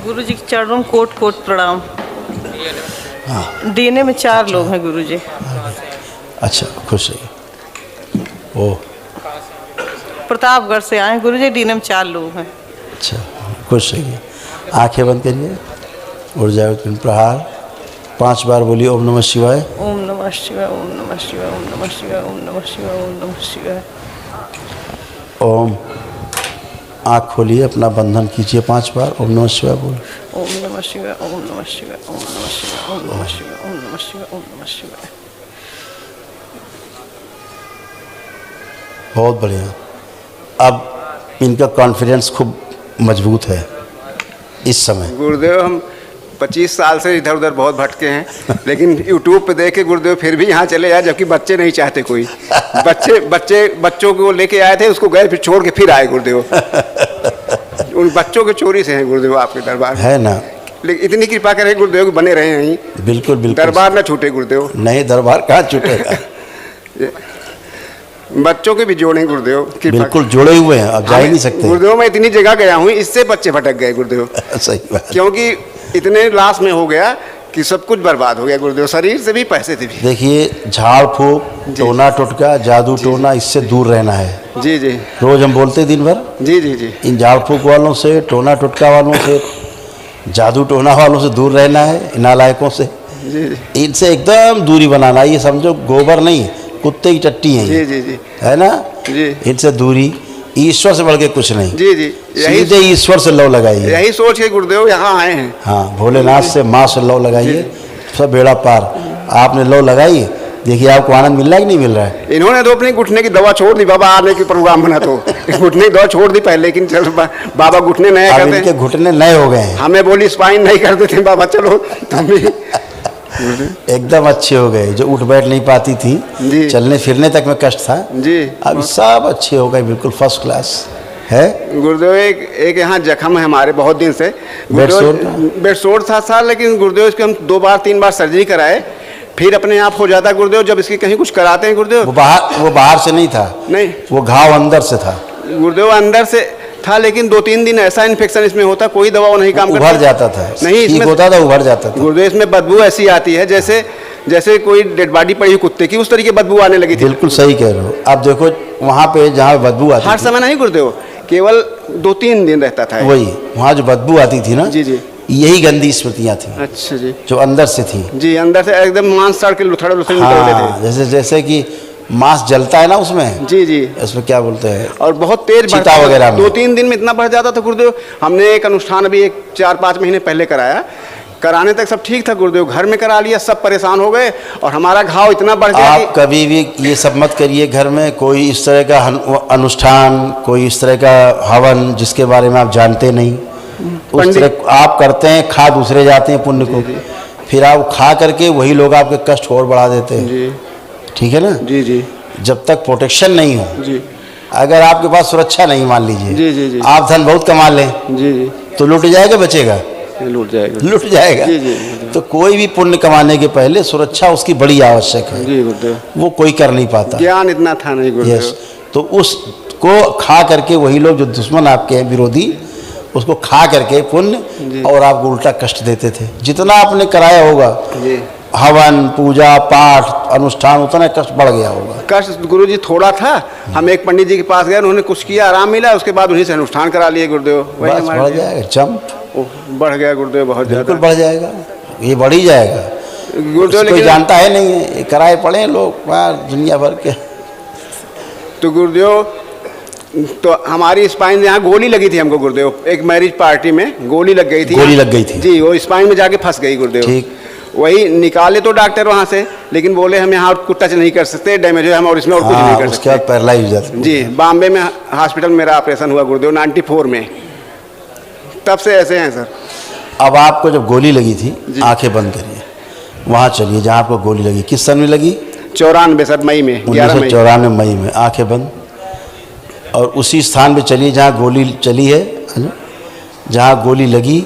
गुरु जी के चरणों में कोट कोट प्रणाम। हाँ डीएनए में 4 लोग हैं गुरु जी। अच्छा, खुश रहिए। ओह प्रतापगढ़ से आए गुरु जी, डीएनए में 4 लोग हैं। अच्छा, खुश रहिए। आंखें बंद करिए। ऊर्जा प्रहार 5 बार बोलिए ओम नमः शिवाय। ओम नमः शिवाय, ओम नमः शिवाय, ओम नमः शिवाय, ओम नमः शिवाय, ओम नमः शिवाय। ओम। आँख खोलिए, अपना बंधन कीजिए 5 बार। ओम नमः शिवाय बोल। ओम नमः शिवाय, ओम नमः शिवाय, ओम नमः शिवाय, ओम नमः शिवाय, ओम नमः शिवाय, ओम नमः शिवाय। बहुत बढ़िया। अब इनका कॉन्फिडेंस खूब मजबूत है इस समय। गुरुदेव हम 25 साल से इधर उधर बहुत भटके हैं, लेकिन यूट्यूब पे देख के गुरुदेव फिर भी यहाँ चले आए, जबकि बच्चे नहीं चाहते कोई। बच्चों को लेके आए थे, उसको गए, फिर छोड़ के फिर आए गुरुदेव। उन बच्चों के चोरी से हैं गुरुदेव आपके दरबार में। है ना। लेकिन इतनी कृपा करें गुरुदेव कि बने रहे यहीं। बिल्कुल बिल्कुल। दरबार ना छूटे गुरुदेव। नहीं, दरबार कहाँ छूटेगा। बच्चों के भी जोड़े गुरुदेव, बिल्कुल जुड़े हुए हैं, अब जा ही नहीं सकते। गुरुदेव मैं इतनी जगह गया हूँ, इससे बच्चे भटक गए गुरुदेव। सही बात। क्योंकि इतने लाश में हो गया कि सब कुछ बर्बाद हो गया गुरुदेव, शरीर से भी पैसे से भी। देखिए, झाड़ फूक, टोना टोटका, जादू टोना, इससे दूर रहना है। जी जी। रोज हम बोलते दिन भर। जी जी जी। इन झाड़ फूक वालों से, टोना टोटका वालों से, जादू टोना वालों से दूर रहना है, नालायकों से। जी जी। इनसे एकदम दूरी बनाना। ये समझो गोबर नहीं, कुत्ते की टट्टी है जी जी जी। है ना। जी। इनसे दूरी, ईश्वर से बढ़ के कुछ नहीं। जी जी। सीधे ईश्वर से लौ लगाइए। यही सोच के गुरुदेव यहाँ आए हैं। हाँ, भोलेनाथ से, माँ से लौ लगाइए, सब बेड़ा पार। आपने लौ लगाई, देखिए आपको आनंद मिल रहा है कि नहीं मिल रहा है। इन्होंने तो अपनी घुटने की दवा छोड़ दी, बाबा आने की प्रोग्राम बना तो घुटने की दवा छोड़ दी पहले, लेकिन चल बाबा घुटने नए अब करते इनके हैं। घुटने नए हो गए हैं, हमें बोली स्पाइन नहीं करते थे, बाबा चलो तुम भी। एकदम अच्छे हो गए। जो उठ बैठ नहीं पाती थी, जी। चलने फिरने तक में कष्ट था, जी। अब सब अच्छे हो गए, बिल्कुल फर्स्ट क्लास है। गुरुदेव एक यहाँ जख्म है हमारे बहुत दिन से, बेडसोर था सर, लेकिन गुरुदेव इसके हम 2 बार 3 बार सर्जरी कराए, फिर अपने आप हो जाता गुरुदेव। जब इसकी कहीं कुछ कराते हैं गुरुदेव, वो बाहर से नहीं था, नहीं, वो घाव अंदर से था गुरुदेव अंदर से था, लेकिन 2-3 दिन ऐसा इन्फेक्शन इसमें होता, कोई दवा नहीं काम करती, उभर जाता था। नहीं, ठीक होता था, उभर जाता था। गुरुदेव इसमें बदबू ऐसी आती है जैसे कोई डेड बॉडी पड़ी हुई कुत्ते की, उस तरीके बदबू आने लगी थी। बिल्कुल सही कह रहे हो। आप देखो वहाँ पे जहाँ बदबू आती हर थी, समय नहीं गुरुदेव, केवल 2-3 दिन रहता था वही वहाँ जो बदबू आती थी ना, जी जी, यही गंदी स्मृतियाँ थी। अच्छा जी, जो अंदर से थी। जी, अंदर से एकदम मांस सड़ के लुथड़े निकलते हाँ, थे। जैसे कि मांस जलता है ना उसमें। जी जी। उसमें क्या बोलते हैं, और बहुत तेज चिता वगैरह में। 2-3 दिन में इतना बढ़ जाता था गुरुदेव। हमने एक अनुष्ठान अभी 4-5 महीने पहले कराया, कराने तक सब ठीक था गुरुदेव, घर में करा लिया, सब परेशान हो गए और हमारा घाव इतना बढ़ गया। आप कभी भी ये सब मत करिए घर में, कोई इस तरह का अनुष्ठान, कोई इस तरह का हवन जिसके बारे में आप जानते नहीं, उस तरह आप करते हैं, खा दूसरे जाते हैं पुण्य को, फिर आप खा करके वही लोग आपके कष्ट और बढ़ा देते हैं। ठीक है ना। जी जी। जब तक प्रोटेक्शन नहीं हो, जी, अगर आपके पास सुरक्षा नहीं, मान लीजिए जी जी जी, आप धन बहुत कमा लें, जी जी, तो लुट जाएगा, बचेगा, लूट जाएगा, लुट जाएगा। जी जी। तो कोई भी पुण्य कमाने के पहले सुरक्षा उसकी बड़ी आवश्यक है। जी गुरुदेव, वो कोई कर नहीं पाता। ज्ञान इतना था नहीं गुरुदेव। यस, तो उसको खा करके वही लोग जो दुश्मन आपके हैं, विरोधी, उसको खा करके पुण्य और आपको उल्टा कष्ट देते थे। जितना आपने कराया होगा हवन, पूजा पाठ, अनुष्ठान, उतना कष्ट बढ़ गया होगा। कष्ट गुरुजी थोड़ा था। हम एक पंडित जी के पास गए, उन्होंने कुछ किया, आराम मिला, उसके बाद उन्हीं से अनुष्ठान करा लिए गुरुदेव। बस बढ़ जाएगा, जंप बढ़ गया गुरुदेव, बहुत बिल्कुल बढ़ जाएगा, ये बढ़ ही जाएगा गुरुदेव। कोई जानता है नहीं है, ये कराए पड़े हैं लोग दुनिया भर के। तो गुरुदेव, तो हमारी स्पाइन यहाँ गोली लगी थी हमको गुरुदेव, एक मैरिज पार्टी में गोली लग गई थी। गोली लग गई थी जी, वो स्पाइन में जाके फंस गई गुरुदेव। ठीक, वही निकाले तो डॉक्टर वहाँ से, लेकिन बोले हम यहाँ कुछ टच नहीं कर सकते, डैमेज है हम और इसमें और कुछ नहीं कर सकते। उसके बाद पैरालाइज हो जाता है। जी, बॉम्बे में हॉस्पिटल में मेरा ऑपरेशन हुआ गुरुदेव 94 में, तब से ऐसे हैं सर। अब आपको जब गोली लगी थी, आंखें बंद करिए, वहाँ चलिए जहाँ आपको गोली लगी। किस सन में लगी? 94 सर, मई में, 1994 मई में। आंखें बंद और उसी स्थान पे चलिए जहाँ गोली चली है, जहाँ गोली लगी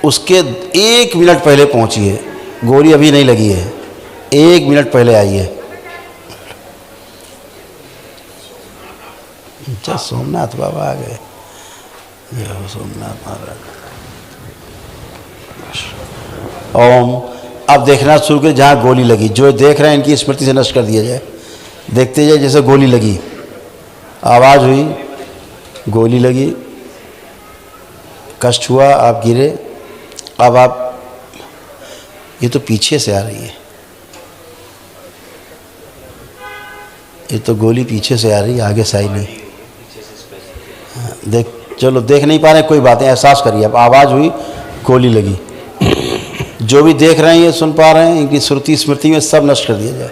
उसके 1 मिनट पहले पहुँचिए। गोली अभी नहीं लगी है, 1 मिनट पहले आइए। सोमनाथ बाबा आ गए। सोमनाथ महाराज ओम। अब देखना शुरू करें जहाँ गोली लगी, जो देख रहे हैं इनकी स्मृति से नष्ट कर दिया जाए। देखते जाए जैसे गोली लगी, आवाज़ हुई, गोली लगी, कष्ट हुआ, आप गिरे। अब आप, ये तो पीछे से आ रही है, ये तो गोली पीछे से आ रही है, आगे से आई नहीं। देख, चलो देख नहीं पा रहे, कोई बात नहीं, एहसास करिए। अब आवाज़ हुई, गोली लगी। जो भी देख रहे हैं ये सुन पा रहे हैं, इनकी श्रुति स्मृति में सब नष्ट कर दिया जाए,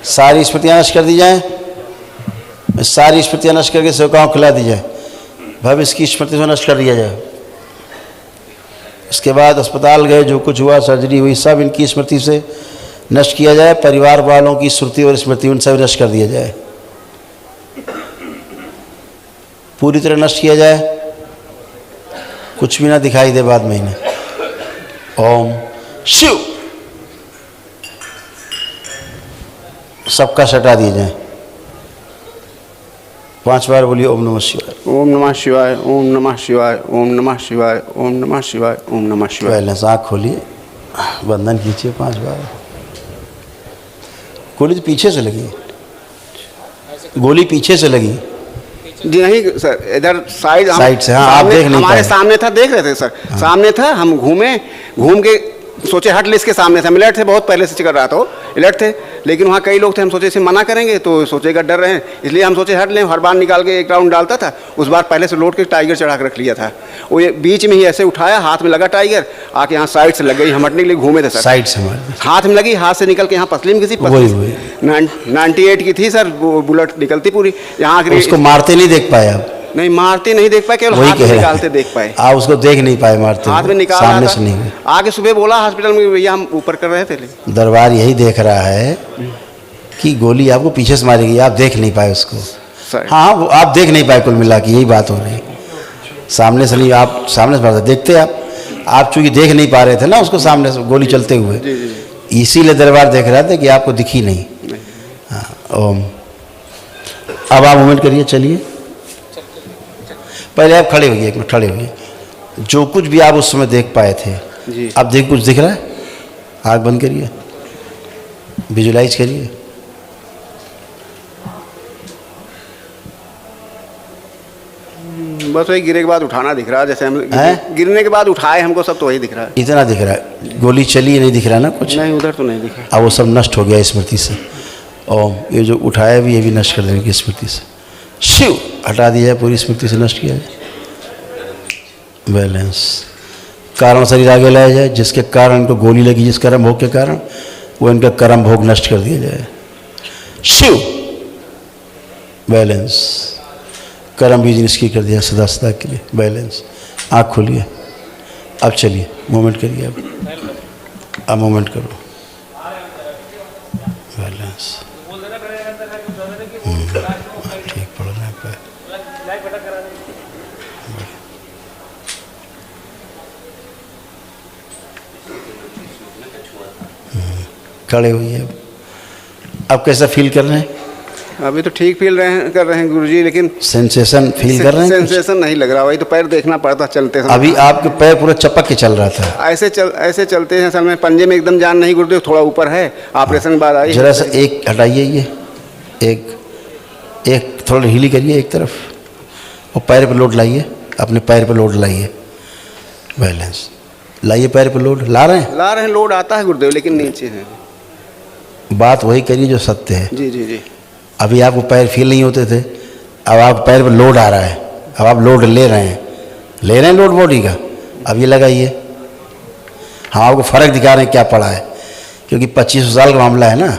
सारी स्मृतियाँ नष्ट कर दी जाए, सारी स्मृतियाँ नष्ट करके सेवकाओं को खिला दी जाए, भविष्य की स्मृति से नष्ट कर दिया जाए। इसके बाद अस्पताल गए, जो कुछ हुआ, सर्जरी हुई, सब इनकी स्मृति से नष्ट किया जाए। परिवार वालों की श्रुति और स्मृति उन सब नष्ट कर दिया जाए, पूरी तरह नष्ट किया जाए, कुछ भी ना दिखाई दे बाद में इन्हें। ओम शिव, सबका हटा दिए जाए। 5 बार बोलिए ओम नमः शिवाय। ओम नमः शिवाय, ओम नमः शिवाय, ओम नमः शिवाय, ओम नमः शिवाय, ओम नमः शिवाय। पहले से आँख खोलिए, बंधन खींचिए 5 बार। गोली तो पीछे से लगी, गोली पीछे से लगी जी नहीं सर, इधर साइड से। हाँ, आप देख नहीं हमारे पाए। सामने था, देख रहे थे सर। हाँ। सामने था, हम घूम के सोचे हट ले, इसके सामने था। हम अलर्ट थे, बहुत पहले से कर रहा था, अलर्ट थे, लेकिन वहाँ कई लोग थे, हम सोचे इसे मना करेंगे तो सोचेगा, डर रहे हैं, इसलिए हम सोचे हट लें। हर बार निकाल के 1 राउंड डालता था, उस बार पहले से लोड के टाइगर चढ़ा के रख लिया था। वो ये बीच में ही ऐसे उठाया, हाथ में लगा टाइगर, आके यहाँ साइड से लग गई, हम हटने के लिए घूमे थे सर, साइड से हाथ में लगी, हाथ से निकल के यहाँ पसली में किसी 98 की थी सर, बुलेट निकलती पूरी यहाँ। उसको मारते नहीं देख पाए आप? नहीं, मारते नहीं देख पाए, केवल हाथ में निकालते देख पाए। आप उसको देख नहीं पाए मारते? हाथ में निकाल सामने से नहीं। आगे सुबह बोला हॉस्पिटल में, भैया हम ऊपर कर रहे थे। दरबार यही देख रहा है कि गोली आपको पीछे से मारेगी, आप देख नहीं पाए उसको। हाँ, वो आप देख नहीं पाए, कुल मिला के यही बात हो रही। सामने से नहीं, आप सामने से मारते देखते आप चूंकि देख नहीं पा रहे थे ना उसको सामने से गोली चलते हुए, इसीलिए दरबार देख रहा था कि आपको दिखी नहीं। हाँ, ओम। अब आप मूवमेंट करिए, चलिए। पहले आप खड़े होइए, एक मिनट खड़े होइए। जो कुछ भी आप उस समय देख पाए थे, अब देख कुछ दिख रहा है? आँख बंद करिए, विजुलाइज करिए। बस वही गिरे के बाद उठाना दिख रहा है, जैसे हम गिरने के बाद उठाए हमको, सब तो वही दिख रहा है। इतना दिख रहा है, गोली चली नहीं दिख रहा ना कुछ? नहीं, उधर तो नहीं दिखा। अब वो सब नष्ट हो गया स्मृति से। ओम, ये जो उठाया भी, ये भी नष्ट कर देंगे स्मृति से। शिव, हटा दिया जाए, पूरी स्मृति से नष्ट किया जाए। बैलेंस, कारण शरीर आगे लाया जाए, जिसके कारण इनको गोली लगी, जिस कर्म भोग के कारण, वो इनका कर्म भोग नष्ट कर दिया जाए। शिव, बैलेंस, कर्म बीज निष्क्रिय कर दिया सदा सदा के लिए। बैलेंस, आँख खोलिए, अब चलिए, मूवमेंट करिए। अब मूवमेंट करो, बैलेंस, ठीक पड़ रहा है पैर। खड़े हुई। अब कैसा फील कर रहे हैं? अभी तो ठीक फील कर रहे हैं गुरुजी, लेकिन सेंसेशन फील कर रहे हैं? सेंसेशन नहीं लग रहा, वही तो पैर देखना पड़ता चलते समय। अभी आपके पैर पूरा चपक के चल रहा था। ऐसे चलते हैं असल में, पंजे में एकदम जान नहीं गुरुदेव, थोड़ा ऊपर है, ऑपरेशन के बाद आई। जरा सा एक हटाइए, ये एक थोड़ा ढीली करिए एक तरफ, और पैर पर लोड लाइए, अपने पैर पर लोड लाइए। बैलेंस, लाइए पैर पर लोड। ला रहे हैं लोड आता है गुरुदेव, लेकिन नीचे है। बात वही करिए जो सत्य है। जी जी जी। अभी आपको पैर फील नहीं होते थे, अब आप पैर पर लोड आ रहा है, अब आप लोड ले रहे हैं लोड बॉडी का। अब ये लगाइए। हाँ, आपको फ़र्क दिखा रहे हैं क्या पड़ा है, क्योंकि 25 साल का मामला है ना,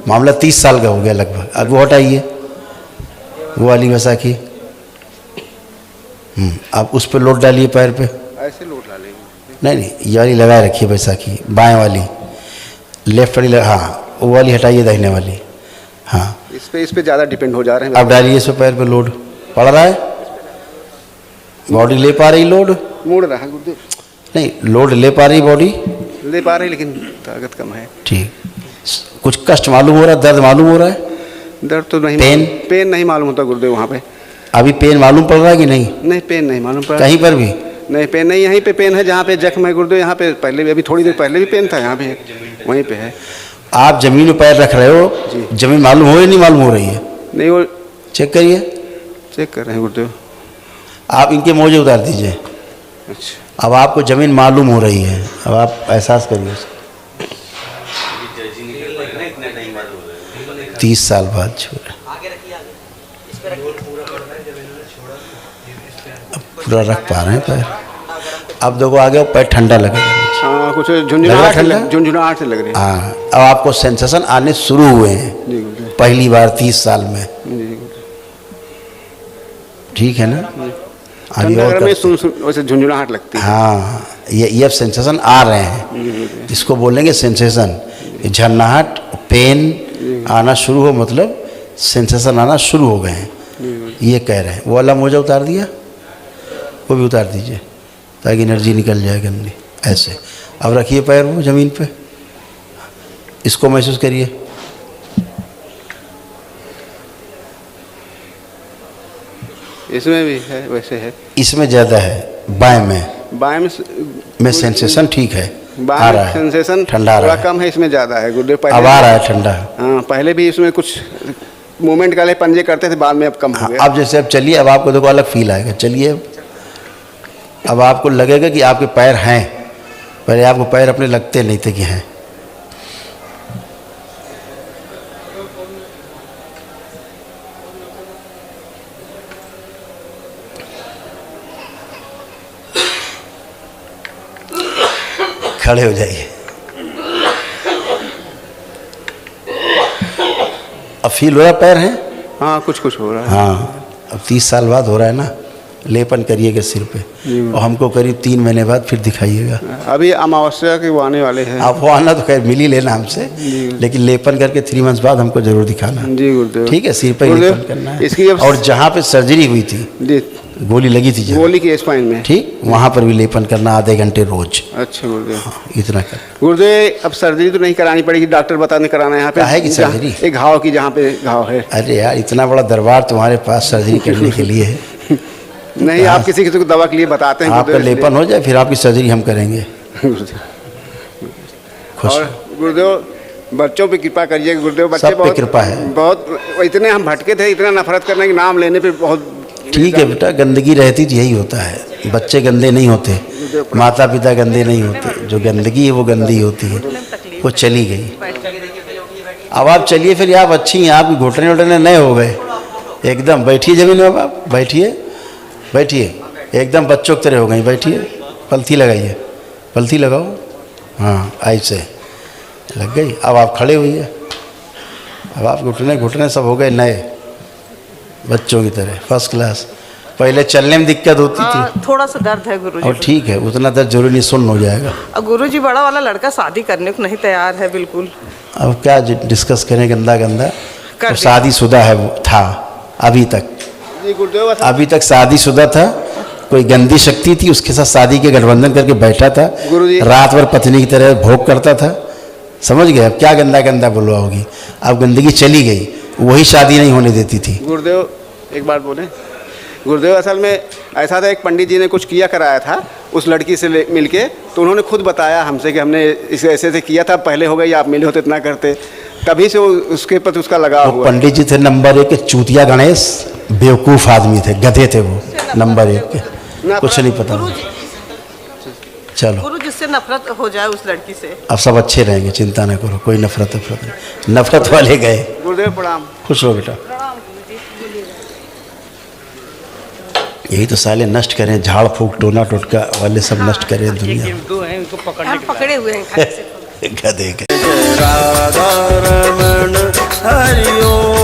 मामला 30 साल का हो गया लगभग। अब वो हटाइए, वो वाली वैसाखी। आप उस पर लोड डालिए पैर पे। ऐसे लोड डालेंगे? नहीं, ये वाली लगाए रखिए वैसाखी, बाएं वाली, लेफ्ट वाली हाँ, वो वाली हटाइए, दाहिने वाली। हाँ, इस पे ज़्यादा डिपेंड हो जा रहे हैं। अब डालिए इस पे, पैर पे लोड पड़ रहा है, बॉडी ले पा रही लोड? मुड़ रहा है गुरुदेव। नहीं, लोड ले पा रही बॉडी? ले पा रही, लेकिन ताकत कम है। ठीक। कुछ कष्ट मालूम हो रहा है, दर्द मालूम हो रहा है? दर्द तो नहीं, पेन नहीं मालूम होता गुरुदेव वहाँ पे। अभी पेन मालूम पड़ रहा है कि नहीं? नहीं, पेन नहीं मालूम पड़ रहा। कहीं पर भी? नहीं पेन नहीं, यहीं पे पेन है जहाँ पे जख्म है गुरुदेव, यहाँ पे पहले भी, अभी थोड़ी देर पहले भी पेन था, यहाँ पे वहीं पे है। आप जमीन में पैर रख रहे हो, जमीन मालूम हो या नहीं मालूम हो रही है? नहीं, वो चेक करिए, चेक कर रहे हैं गुरुदेव। आप इनके मोजे उतार दीजिए। अच्छा, अब आपको जमीन मालूम हो रही है, अब आप एहसास करिए उसका। 30 साल बाद छोड़ा, अब पूरा रख पा रहे हैं पैर। अब देखो आगे पैर ठंडा लगेगा। हाँ, कुछ लग झुंझुनाहट रहा है? झुंझुनाहट से लग रही है। हाँ, अब आपको सेंसेशन आने शुरू हुए हैं जी गुरुदेव, पहली बार 30 साल में। जी गुरुदेव। ठीक है ना? अभी ठंडा और गर्म में करते हैं। सुन वैसे झुंझुनाहट लगती है। हाँ, ये अब सेंसेशन आ रहे हैं, इसको बोलेंगे सेंसेशन। झरनाहट, पेन आना शुरू हो, मतलब सेंसेशन आना शुरू हो गए हैं, ये कह रहे हैं। वो वाला मोजा उतार दिया, वो भी उतार दीजिए ताकि एनर्जी निकल जाए गंदी। ऐसे अब रखिए पैर वो ज़मीन पे, इसको महसूस करिए। इसमें भी है, वैसे है। इसमें ज़्यादा है, बाएं में सेंसेशन ठीक है, आ बाएं रहा है, सेंसेशन ठंडा आ थोड़ा रहा है, कम है, इसमें ज़्यादा है गुरुदेव। अब आ रहा है ठंडा। हाँ, पहले भी इसमें कुछ मूवमेंट का पंजे करते थे, बाद में अब कम हो हाँ, गया। अब जैसे अब चलिए, अब आपको देखो अलग फील आएगा। चलिए अब आपको लगेगा कि आपके पैर हैं, पहले आपको पैर अपने लगते नहीं थे कि हैं। खड़े हो जाइए। अब फील हो रहा पैर हैं? हाँ, कुछ कुछ हो रहा है। हाँ, अब 30 साल बाद हो रहा है ना। लेपन करिएगा सिर पे, और हमको करीब 3 महीने बाद फिर दिखाइएगा। अभी अमावस्या के वो आने वाले हैं। आप वो आना तो खैर मिल ही लेना हमसे, लेकिन लेपन करके 3 मंथ्स बाद हमको जरूर दिखाना। जी गुरुदेव। ठीक है, सिर पे ही गुरुदेव, लेपन करना है। इसकी अब और जहाँ पे सर्जरी हुई थी, जी, गोली लगी थी जहाँ, गोली की स्पाइन में, ठीक, वहाँ पर भी लेपन करना आधे घंटे रोज। अच्छा गुरुदेव। हाँ, इतना कर। गुरुदेव, अब सर्जरी तो नहीं करानी पड़ेगी, डॉक्टर बताने कराना है यहाँ पे। काहे की सर्जरी? एक घाव की, जहाँ पे घाव है। अरे यार, इतना बड़ा दरबार तुम्हारे पास सर्जरी करने के लिए है। नहीं, आप किसी को दवा के लिए बताते हैं आपका गुरुदेव, लेपन हो जाए फिर आपकी सर्जरी हम करेंगे। गुरुदेव। खुश और गुरुदेव, बच्चों पे कृपा करिए गुरुदेव। बच्चे सब पे बहुत कृपा है। बहुत इतने हम भटके थे, इतना नफरत करने के नाम लेने पे बहुत। ठीक है बेटा, गंदगी रहती तो यही होता है। बच्चे गंदे नहीं होते, माता पिता गंदे नहीं होते, जो गंदगी है वो गंदी होती है। वो चली गई। अब आप चलिए फिर, आप अच्छी हैं, आप घुटने वुटने नए हो गए एकदम। बैठिए जमीन में, आप बैठिए, बैठिए, एकदम बच्चों की तरह हो गई। बैठिए, पलथी लगाइए, पलथी लगाओ। हाँ, ऐसे लग गई। अब आप खड़े हुई, अब आप घुटने सब हो गए नए, बच्चों की तरह, फर्स्ट क्लास। पहले चलने में दिक्कत होती थी, थोड़ा सा दर्द है गुरुजी। और ठीक है, उतना दर्द जरूरी नहीं, सुन्न हो जाएगा। और गुरुजी, बड़ा वाला लड़का शादी करने को नहीं तैयार है बिल्कुल। अब क्या डिस्कस करें, गंदा गंदा। कर और दिया। शादीशुदा है वो, था अभी तक, जी गुरुदेव। अभी तक शादीशुदा था। कोई गंदी शक्ति थी, उसके साथ शादी के गठबंधन करके बैठा था, गुरुजी। रात भर पत्नी की तरह भोग करता था। समझ गए? अब क्या गंदा गंदा बुलवा होगी। अब गंदगी चली गई, वही शादी नहीं होने देती थी। गुरुदेव, एक बात बोले गुरुदेव, असल में ऐसा था, एक पंडित जी ने कुछ किया कराया था उस लड़की से मिलके, तो उन्होंने खुद बताया हमसे कि हमने इसे ऐसे ऐसे किया था, पहले हो गई, आप मिले होते इतना करते, तभी से वो उसके प्रति उसका लगाव हुआ। पंडित जी थे नंबर 1 के चूतिया गणेश, बेवकूफ़ आदमी थे, गधे थे वो, नंबर 1 के, कुछ नहीं पता। चलो, गुरु, जिससे नफरत हो जाए उस लड़की से। अब सब अच्छे रहेंगे, चिंता न करो, कोई नफरत नहीं। नफरत वाले गए। गुरुदेव प्रणाम। खुश रहो बेटा। यही तो साले नष्ट करें, झाड़ फूक टोना टोटका वाले सब नष्ट करें दुनिया। पकड़े हुए हैं गधे के। राधा रमण हरि ओम।